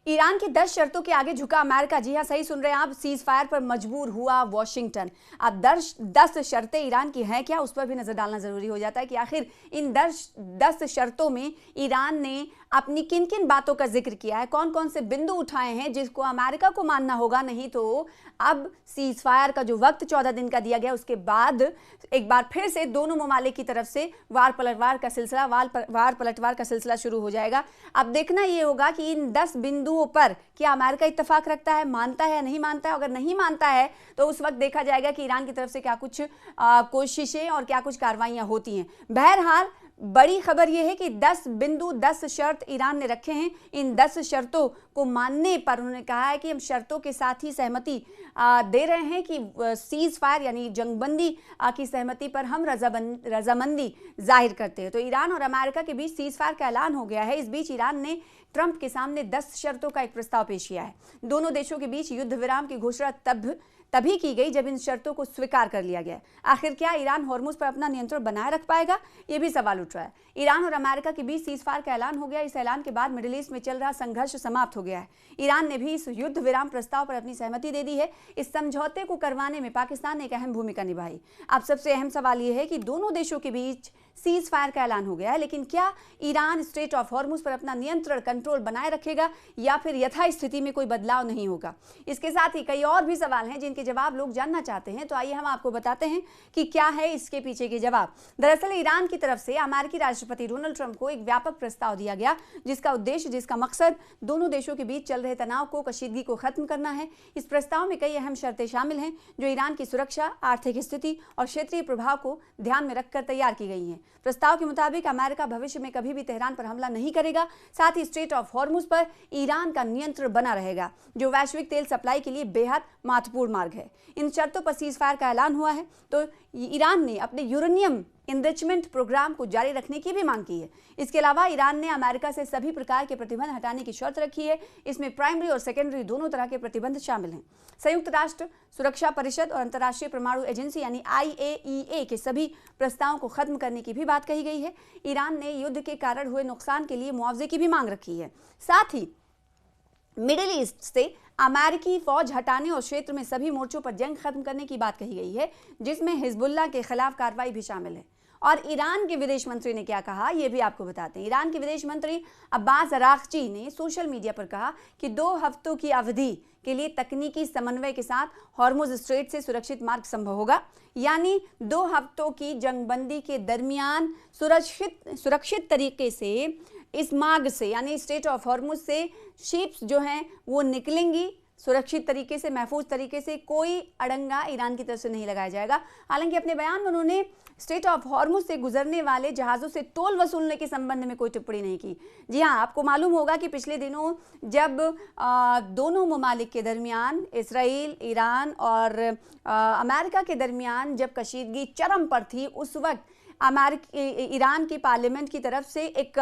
Iran की 10 शर्तों के आगे झुका अमेरिका। जी हां, सही सुन रहे हैं आप, सीज फायर पर मजबूर हुआ वॉशिंगटन। अब 10 शर्तें ईरान की हैं क्या, उस पर भी नजर डालना जरूरी हो जाता है कि आखिर इन 10 शर्तों में ईरान ने अपनी किन किन बातों का जिक्र किया है, कौन कौन से बिंदु उठाए हैं जिसको अमेरिका को मानना होगा। नहीं तो अब सीज फायर का जो वक्त 14 दिन का दिया गया, उसके बाद एक बार फिर से दोनों ममालिक की तरफ से वार पलटवार का सिलसिला शुरू हो जाएगा। अब देखना यह होगा कि इन 10 बिंदुओं पर क्या अमेरिका इत्तेफाक रखता है, मानता है या नहीं मानता है। अगर नहीं मानता है तो उस वक्त देखा जाएगा कि ईरान की तरफ से क्या कुछ कोशिशें और क्या कुछ कार्रवाइयां होती हैं। बहरहाल बड़ी खबर यह है कि 10 बिंदु 10 शर्त ईरान ने रखे हैं। इन 10 शर्तों को मानने पर उन्होंने कहा है कि हम शर्तों के साथ ही सहमति दे रहे हैं कि सीज फायर यानी जंगबंदी की सहमति पर हम रजामंदी जाहिर करते हैं। तो ईरान और अमेरिका के बीच सीज फायर का ऐलान हो गया है। इस बीच ईरान ने ट्रंप के सामने 10 शर्तों का एक प्रस्ताव पेश किया है। दोनों देशों के बीच युद्ध विराम की घोषणा तभी की गई जब इन शर्तों को स्वीकार कर लिया गया। आखिर क्या ईरान हॉर्मुज पर अपना नियंत्रण बनाए रख पाएगा, यह भी सवाल उठ रहा है। ईरान और अमेरिका के बीच सीज फायर का ऐलान हो गया। इस ऐलान के बाद मिडिल ईस्ट में चल रहा संघर्ष समाप्त हो गया है। ईरान ने भी इस युद्ध विराम प्रस्ताव पर अपनी सहमति दे दी है। इस समझौते को करवाने में पाकिस्तान ने एक अहम भूमिका निभाई। अब सबसे अहम सवाल यह है कि दोनों देशों के बीच सीज फायर का ऐलान हो गया है, लेकिन क्या ईरान स्ट्रेट ऑफ हॉर्मुज पर अपना नियंत्रण कंट्रोल बनाए रखेगा या फिर यथास्थिति में कोई बदलाव नहीं होगा। इसके साथ ही कई और भी सवाल हैं जिनके जवाब लोग जानना चाहते हैं। तो आइए हम आपको बताते हैं कि क्या है इसके पीछे के जवाब। दरअसल ईरान की तरफ से अमेरिकी राष्ट्रपति डोनाल्ड ट्रंप को एक व्यापक प्रस्ताव दिया गया जिसका मकसद दोनों देशों के बीच चल रहे तनाव को, कशीदगी को खत्म करना है। इस प्रस्ताव में कई अहम शर्तें शामिल हैं जो ईरान की सुरक्षा, आर्थिक स्थिति और क्षेत्रीय प्रभाव को ध्यान में रखकर तैयार की गई हैं। प्रस्ताव के मुताबिक अमेरिका भविष्य में कभी भी तेहरान पर हमला नहीं करेगा। साथ ही स्ट्रेट ऑफ हॉर्मुज पर ईरान का नियंत्रण बना रहेगा, जो वैश्विक तेल सप्लाई के लिए बेहद महत्वपूर्ण मार्ग है। इन शर्तों पर सीज फायर का ऐलान हुआ है तो ईरान ने अपने यूरेनियम इनरिचमेंट प्रोग्राम को जारी रखने की भी मांग की है। इसके अलावा ईरान ने अमेरिका से सभी प्रकार के प्रतिबंध हटाने की शर्त रखी है। इसमें प्राइमरी और सेकेंडरी दोनों तरह के प्रतिबंध शामिल हैं। संयुक्त राष्ट्र सुरक्षा परिषद और अंतर्राष्ट्रीय परमाणु एजेंसी यानी IAEA के सभी प्रस्तावों को खत्म करने की भी बात कही गई है। ईरान ने युद्ध के कारण हुए नुकसान के लिए मुआवजे की भी मांग रखी है। साथ ही मिडिल ईस्ट से अमेरिकी फौज हटाने और क्षेत्र में सभी मोर्चों पर जंग खत्म करने की बात कही गई है, जिसमें हिजबुल्लाह के खिलाफ कार्रवाई भी शामिल है। और ईरान के विदेश मंत्री ने क्या कहा, यह भी आपको बताते हैं। ईरान के विदेश मंत्री अब्बास अरागची ने सोशल मीडिया पर कहा कि 2 हफ्तों की अवधि के लिए तकनीकी समन्वय के साथ हॉर्मुज स्ट्रेट से सुरक्षित मार्ग संभव होगा। यानी 2 हफ्तों की जंगबंदी के दरमियान सुरक्षित तरीके से इस मार्ग से यानी स्ट्रेट ऑफ हॉर्मुज से शिप्स जो हैं वो निकलेंगी सुरक्षित तरीके से, महफूज तरीके से। कोई अड़ंगा ईरान की तरफ से नहीं लगाया जाएगा। हालांकि अपने बयान में उन्होंने स्ट्रेट ऑफ हॉर्मुज से गुजरने वाले जहाज़ों से टोल वसूलने के संबंध में कोई टिप्पणी नहीं की। जी हाँ, आपको मालूम होगा कि पिछले दिनों जब दोनों ममालिक के दरमियान, इसराइल, ईरान और अमेरिका के दरमियान जब कशीदगी चरम पर थी, उस वक्त ईरान की पार्लियामेंट की तरफ से एक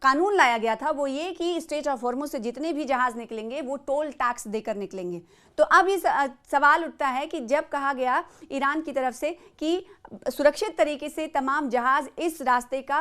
कानून लाया गया था। वो ये कि स्ट्रेट ऑफ हॉर्मुज से जितने भी जहाज निकलेंगे वो टोल टैक्स देकर निकलेंगे। तो अब इस सवाल उठता है कि जब कहा गया ईरान की तरफ से कि सुरक्षित तरीके से तमाम जहाज इस रास्ते का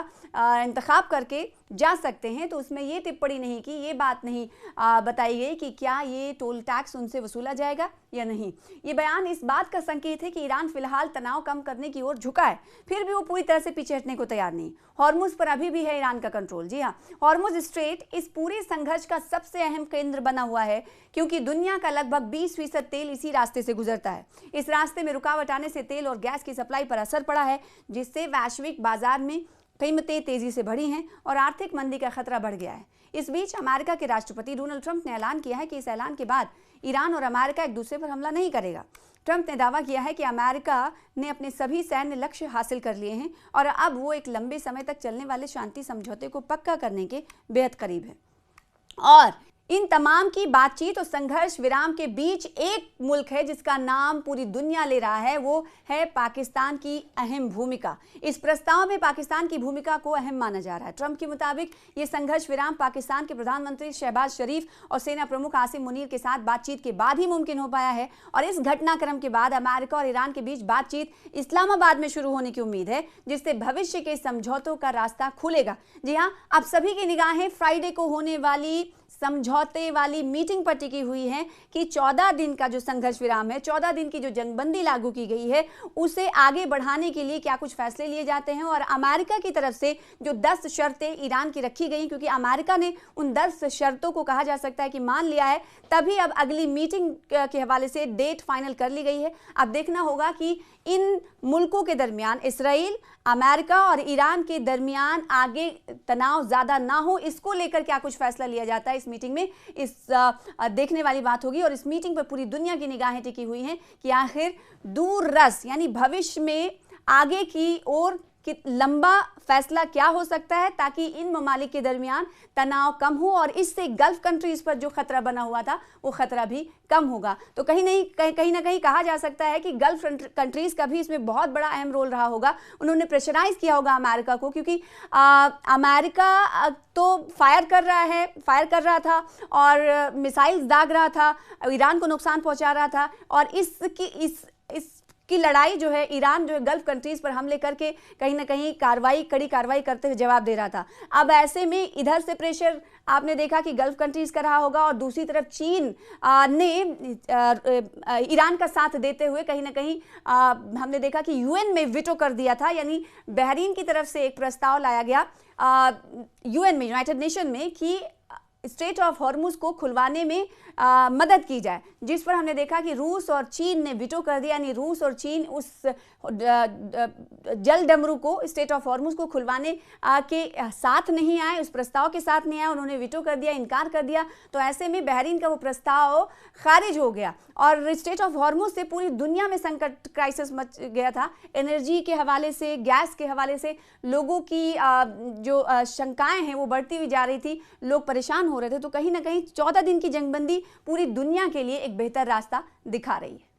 इंतखाब करके जा सकते हैं, तो उसमें ये टिप्पणी नहीं की, ये बात नहीं बताई गई कि क्या ये टोल टैक्स उनसे वसूला जाएगा या नहीं। ये बयान इस बात का संकेत है कि ईरान फिलहाल तनाव कम करने की ओर झुका है, फिर भी वो पूरी तरह से पीछे हटने को तैयार नहीं। हॉर्मुज पर अभी भी है ईरान का कंट्रोल। जी हाँ, हॉर्मुज स्ट्रेट इस पूरे संघर्ष का सबसे अहम केंद्र बना हुआ है, क्योंकि दुनिया का लगभग 20% तेल इसी रास्ते से गुजरता है। इस रास्ते में रुकावट आने से तेल और गैस की सप्लाई पर असर पड़ा है, जिससे वैश्विक बाजार में कीमतें तेजी से बढ़ी हैं और आर्थिक मंदी का खतरा बढ़ गया है। इस बीच अमेरिका के राष्ट्रपति डोनाल्ड ट्रंप ने ऐलान किया है कि इस ऐलान के बाद ईरान और अमेरिका एक दूसरे पर हमला नहीं करेगा। ट्रंप ने दावा किया है कि अमेरिका ने अपने सभी सैन्य लक्ष्य हासिल कर लिए हैं और अब वो एक लंबे समय तक चलने वाले शांति समझौते को पक्का करने के बेहद करीब है। और इन तमाम की बातचीत और संघर्ष विराम के बीच एक मुल्क है जिसका नाम पूरी दुनिया ले रहा है, वो है पाकिस्तान की अहम भूमिका। इस प्रस्ताव में पाकिस्तान की भूमिका को अहम माना जा रहा है। ट्रंप के मुताबिक ये संघर्ष विराम पाकिस्तान के प्रधानमंत्री शहबाज शरीफ और सेना प्रमुख आसिम मुनीर के साथ बातचीत के बाद ही मुमकिन हो पाया है और इस घटनाक्रम के बाद अमेरिका और ईरान के बीच बातचीत इस्लामाबाद में शुरू होने की उम्मीद है, जिससे भविष्य के समझौतों का रास्ता खुलेगा। जी हाँ, अब सभी की निगाहें फ्राइडे को होने वाली समझौते वाली मीटिंग पर टिकी हुई है कि 14 दिन का जो संघर्ष विराम है, 14 दिन की जो जंगबंदी लागू की गई है, उसे आगे बढ़ाने के लिए क्या कुछ फैसले लिए जाते हैं और अमेरिका की तरफ से जो 10 शर्तें ईरान की रखी गई, क्योंकि अमेरिका ने उन 10 शर्तों को कहा जा सकता है कि मान लिया है, तभी अब अगली मीटिंग के हवाले से डेट फाइनल कर ली गई है। अब देखना होगा कि इन मुल्कों के दरमियान, इसराइल, अमेरिका और ईरान के दरमियान आगे तनाव ज़्यादा ना हो, इसको लेकर क्या कुछ फैसला लिया जाता है इस मीटिंग में, इस देखने वाली बात होगी। और इस मीटिंग पर पूरी दुनिया की निगाहें टिकी हुई हैं कि आखिर दूर रस यानी भविष्य में आगे की ओर कि लंबा फैसला क्या हो सकता है ताकि इन ममालिक के दरमियान तनाव कम हो और इससे गल्फ कंट्रीज पर जो खतरा बना हुआ था वो खतरा भी कम होगा। तो कहीं ना कहीं कहा जा सकता है कि गल्फ कंट्रीज का भी इसमें बहुत बड़ा अहम रोल रहा होगा। उन्होंने प्रेशराइज किया होगा अमेरिका को, क्योंकि अमेरिका तो फायर कर रहा था और मिसाइल्स दाग रहा था, ईरान को नुकसान पहुंचा रहा था और इसकी लड़ाई जो है, ईरान जो है गल्फ कंट्रीज पर हमले करके कहीं ना कहीं कड़ी कार्रवाई करते हुए जवाब दे रहा था। अब ऐसे में इधर से प्रेशर आपने देखा कि गल्फ कंट्रीज का रहा होगा और दूसरी तरफ चीन ने ईरान का साथ देते हुए कहीं ना कहीं हमने देखा कि यूएन में वीटो कर दिया था, यानी बहरीन की तरफ से एक प्रस्ताव लाया गया यूएन में, यूनाइटेड नेशन में, कि स्ट्रेट ऑफ हॉर्मुज को खुलवाने में मदद की जाए, जिस पर हमने देखा कि रूस और चीन ने वीटो कर दिया। यानी रूस और चीन उस जल डमरू को, स्ट्रेट ऑफ हॉर्मुज को खुलवाने के साथ नहीं आए, उस प्रस्ताव के साथ नहीं आए, उन्होंने वीटो कर दिया, इनकार कर दिया। तो ऐसे में बहरीन का वो प्रस्ताव खारिज हो गया और स्ट्रेट ऑफ हॉर्मुज से पूरी दुनिया में संकट, क्राइसिस मच गया था। एनर्जी के हवाले से, गैस के हवाले से लोगों की जो शंकाएं हैं वो बढ़ती हुई जा रही थी, लोग परेशान हो रहे थे। तो कहीं ना कहीं 14 दिन की जंगबंदी पूरी दुनिया के लिए एक बेहतर रास्ता दिखा रही है।